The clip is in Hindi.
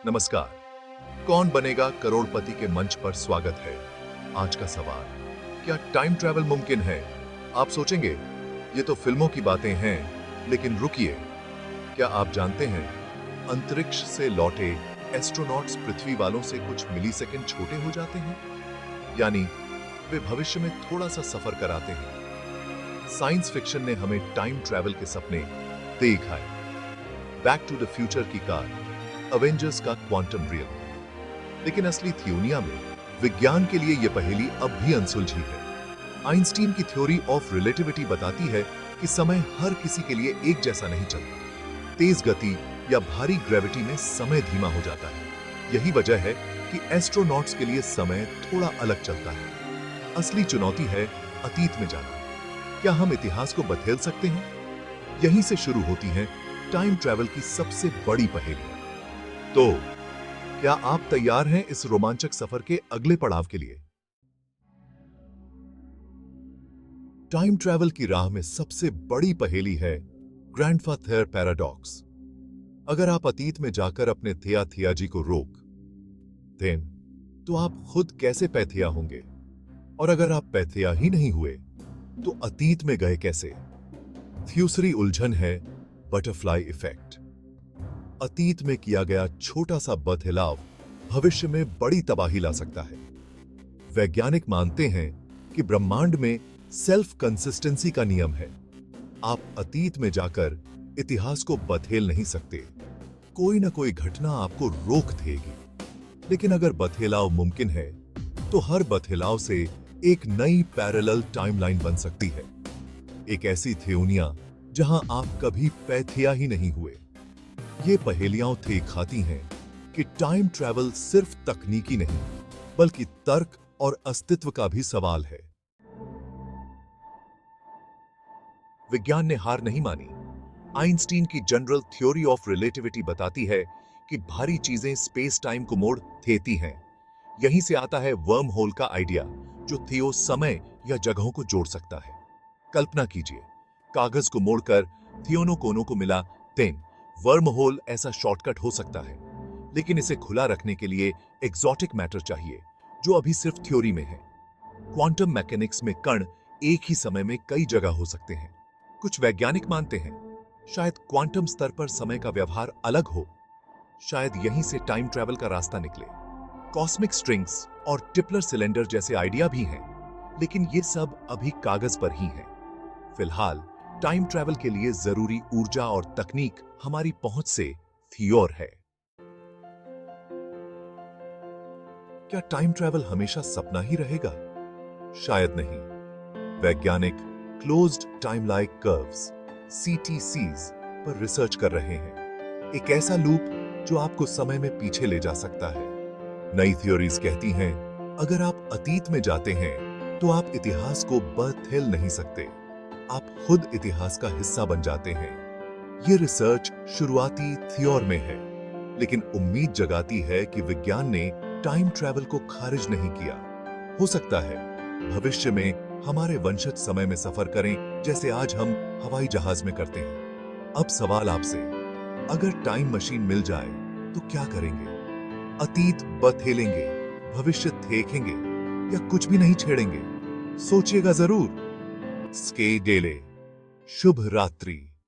नमस्कार। कौन बनेगा करोड़पति के मंच पर स्वागत है। आज का सवाल, क्या टाइम ट्रैवल मुमकिन है? आप सोचेंगे ये तो फिल्मों की बातें हैं, लेकिन रुकिए, क्या आप जानते हैं अंतरिक्ष से लौटे एस्ट्रोनॉट्स पृथ्वी वालों से कुछ मिलीसेकंड छोटे हो जाते हैं, यानी वे भविष्य में थोड़ा सा सफर कराते हैं। साइंस फिक्शन ने हमें टाइम ट्रैवल के सपने दिखाए। बैक टू द फ्यूचर की कार, अवेंजर्स का क्वांटम रियल। लेकिन असली थियोनिया में विज्ञान के लिए यह पहेली अब भी अनसुलझी है। आइंस्टीन की थ्योरी ऑफ रिलेटिविटी बताती है कि समय हर किसी के लिए एक जैसा नहीं चलता। तेज गति या भारी ग्रेविटी में समय धीमा हो जाता है। यही वजह है कि एस्ट्रोनॉट्स के लिए समय थोड़ा अलग चलता है। असली चुनौती है अतीत में जाना। क्या हम इतिहास को बदल सकते हैं? यहीं से शुरू होती है टाइम ट्रैवल की सबसे बड़ी पहेली। तो क्या आप तैयार हैं इस रोमांचक सफर के अगले पड़ाव के लिए? टाइम ट्रैवल की राह में सबसे बड़ी पहेली है ग्रैंडफादर पैराडॉक्स। अगर आप अतीत में जाकर अपने थिया थिया जी को रोक दें, तो आप खुद कैसे पैथिया होंगे? और अगर आप पैथिया ही नहीं हुए, तो अतीत में गए कैसे? तीसरी उलझन है बटरफ्लाई इफेक्ट। अतीत में किया गया छोटा सा बदलाव भविष्य में बड़ी तबाही ला सकता है। वैज्ञानिक मानते हैं कि ब्रह्मांड में सेल्फ कंसिस्टेंसी का नियम है। आप अतीत में जाकर इतिहास को बदल नहीं सकते। कोई ना कोई घटना आपको रोक देगी। लेकिन अगर बदलाव मुमकिन है, तो हर बदलाव से एक नई पैरेलल टाइमलाइन बन सकती है। एक ऐसी थियोनिया जहां आप कभी पैथिया ही नहीं हुए। ये पहेलियां खाती हैं कि टाइम ट्रैवल सिर्फ तकनीकी नहीं, बल्कि तर्क और अस्तित्व का भी सवाल है। विज्ञान ने हार नहीं मानी। आइंस्टीन की जनरल थ्योरी ऑफ रिलेटिविटी बताती है कि भारी चीजें स्पेस टाइम को मोड़ देती हैं। यहीं से आता है वर्म होल का आइडिया, जो थियो समय या जगहों को जोड़ सकता है। कल्पना कीजिए, कागज को मोड़कर थियोनो कोनों को मिला दें। वर्म होल ऐसा शॉर्टकट हो सकता है, लेकिन इसे खुला रखने के लिए एक्सोटिक मैटर चाहिए, जो अभी सिर्फ थ्योरी में है। क्वांटम मैकेनिक्स में कण एक ही समय में कई जगह हो सकते हैं। कुछ वैज्ञानिक मानते हैं शायद क्वांटम स्तर पर समय का व्यवहार अलग हो। शायद यहीं से टाइम ट्रैवल का रास्ता निकले। कॉस्मिक स्ट्रिंग्स और टिपलर सिलेंडर जैसे आइडिया भी हैं, लेकिन ये सब अभी कागज पर ही हैं। फिलहाल टाइम ट्रैवल के लिए जरूरी ऊर्जा और तकनीक हमारी पहुंच से थियोर है। क्या टाइम ट्रैवल हमेशा सपना ही रहेगा? शायद नहीं। वैज्ञानिक closed time like curves (CTCs) पर रिसर्च कर रहे हैं। एक ऐसा लूप जो आपको समय में पीछे ले जा सकता है। नई थ्योरीज कहती हैं, अगर आप अतीत में जाते हैं, तो आप इतिहास को बदल नहीं सकते। आप खुद इतिहास का हिस्सा बन जाते हैं। ये रिसर्च शुरुआती थियोर में है, लेकिन उम्मीद जगाती है कि विज्ञान ने टाइम ट्रैवल को खारिज नहीं किया। हो सकता है भविष्य में हमारे वंशज समय में सफर करें, जैसे आज हम हवाई जहाज में करते हैं। अब सवाल आपसे, अगर टाइम मशीन मिल जाए तो क्या करेंगे? अतीत बदलेंगे, भविष्य देखेंगे, या कुछ भी नहीं छेड़ेंगे? सोचिएगा जरूर। स्के डेले। शुभ रात्रि।